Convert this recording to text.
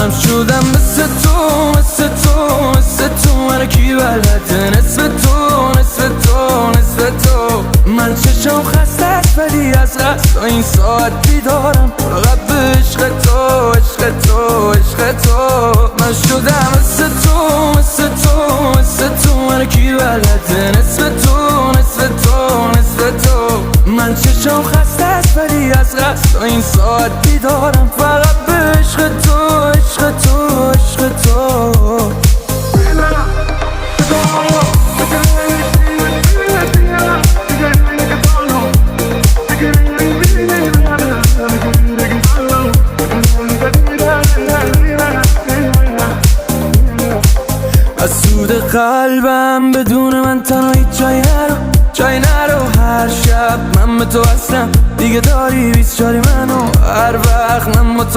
من شدم مثل تو مثل تو مثل تو من کی بلده نصف تو نصف تو نصف تو من چشم خسته است ولی از قصد این ساعت بیدارم فقط به عشق تو عشق تو عشق تو من شدم مثل تو مثل تو مثل تو من کی بلده نصف تو نصف تو نصف تو من چشم خسته است ولی از قصد این ساعت بیدارم فقط به عشق تو عشق تو عشق تو از سود قلبم بدون من تنها هیچ جای نرو هر شب من به تو هستم دیگه داری 24 منو هر وقت من با تو